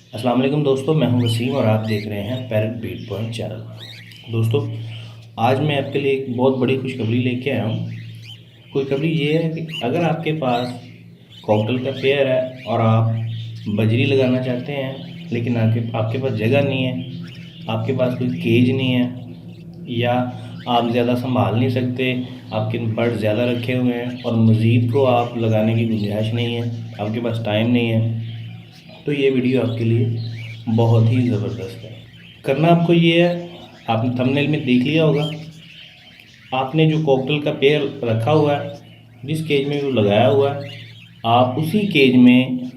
अस्सलाम वालेकुम दोस्तों, मैं हूं वसीम और आप देख रहे हैं पैरेट बीट पॉइंट चैनल। दोस्तों, आज मैं आपके लिए एक बहुत बड़ी खुशखबरी लेके आया हूं। खुशखबरी ये है कि अगर आपके पास कॉकटेल का पेयर है और आप बजरी लगाना चाहते हैं लेकिन आपके आपके पास जगह नहीं है, आपके पास कोई केज नहीं है या आप ज़्यादा संभाल नहीं सकते, आपके बर्ड ज़्यादा रखे हुए हैं और मज़ीद को आप लगाने की गुंजाइश नहीं है, आपके पास टाइम नहीं है, तो ये वीडियो आपके लिए बहुत ही ज़बरदस्त है। करना आपको ये है, आपने थंबनेल में देख लिया होगा, आपने जो कॉकटेल का पेड़ रखा हुआ है, जिस केज में वो लगाया हुआ है, आप उसी केज में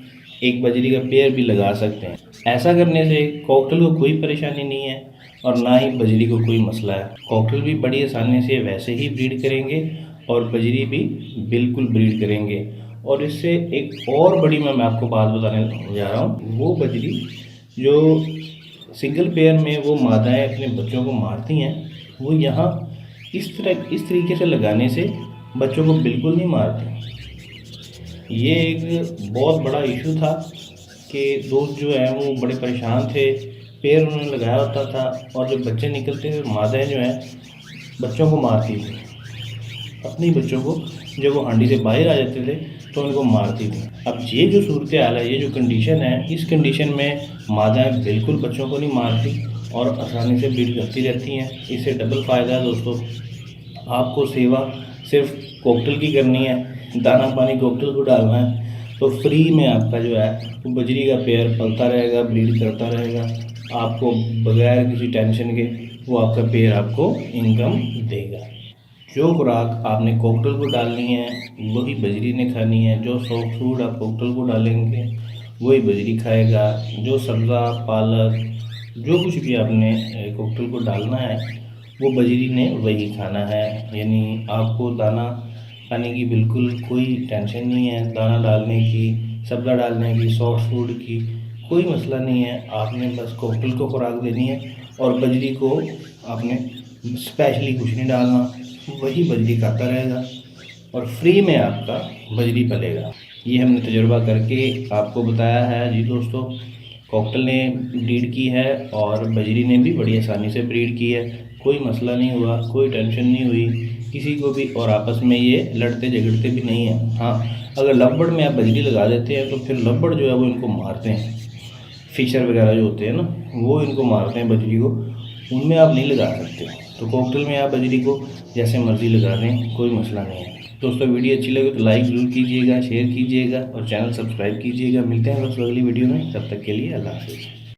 एक बजरी का पेड़ भी लगा सकते हैं। ऐसा करने से कॉकटेल को कोई परेशानी नहीं है और ना ही बजरी को कोई मसला है। कॉकटेल भी बड़ी आसानी से वैसे ही ब्रीड करेंगे और बजरी भी बिल्कुल ब्रीड करेंगे। और इससे एक और बड़ी मैं आपको बात बताने जा रहा हूँ, वो बजरी जो सिंगल पेयर में वो मादाएँ अपने बच्चों को मारती हैं, वो यहाँ इस तरीके से लगाने से बच्चों को बिल्कुल नहीं मारती। ये एक बहुत बड़ा इशू था कि दोस्त जो हैं वो बड़े परेशान थे, पेड़ उन्होंने लगाया होता था और जब बच्चे निकलते थे मादाएँ जो हैं बच्चों को मारती थी। अपने ही बच्चों को जब वो हांडी से बाहर आ जाते थे तो उनको मारती थी। अब ये जो सूरत हाल है, ये जो कंडीशन है, इस कंडीशन में मादाएँ बिल्कुल बच्चों को नहीं मारती और आसानी से ब्रीड करती रहती हैं। इससे डबल फ़ायदा है दोस्तों। आपको सेवा सिर्फ कॉकटेल की करनी है, दाना पानी कॉकटेल को डालना है, तो फ्री में आपका जो है वो बजरी का पेड़ पलता रहेगा, ब्रीड करता रहेगा। आपको बगैर किसी टेंशन के वो आपका पेड़ आपको इनकम देगा। जो खुराक आपने कॉकटेल को डालनी है वही बजरी ने खानी है। जो सॉफ्ट फूड आप कॉकटेल को डालेंगे वही बजरी खाएगा। जो सब्ज़ा पालक जो कुछ भी आपने कॉकटेल को डालना है वो बजरी ने वही खाना है। यानी आपको दाना खाने की बिल्कुल कोई टेंशन नहीं है, दाना डालने की, सब्ज़ा डालने की, सॉफ्ट फूड की कोई मसला नहीं है। आपने बस कॉकटेल को खुराक देनी है और बजरी को आपने स्पेशली कुछ नहीं डालना, वही बजरी खाता रहेगा और फ्री में आपका बजरी पलेगा। ये हमने तजुर्बा करके आपको बताया है जी दोस्तों। कॉकटेल ने ब्रीड की है और बजरी ने भी बड़ी आसानी से ब्रीड की है। कोई मसला नहीं हुआ, कोई टेंशन नहीं हुई किसी को भी और आपस में ये लड़ते झगड़ते भी नहीं हैं। हाँ, अगर लवबड़ में आप बजरी लगा देते हैं तो फिर लवबड़ जो है वो इनको मारते हैं। फिशर वगैरह जो होते हैं ना, वो इनको मारते हैं बजरी को, उनमें आप नहीं लगा सकते। तो कॉकटेल में आप बजरी को जैसे मर्ज़ी लगा दें, कोई मसला नहीं है। दोस्तों, वीडियो अच्छी लगे तो लाइक ज़रूर कीजिएगा, शेयर कीजिएगा और चैनल सब्सक्राइब कीजिएगा। मिलते हैं दोस्तों अगली वीडियो में, तब तक के लिए अल्लाह हाफ़िज़।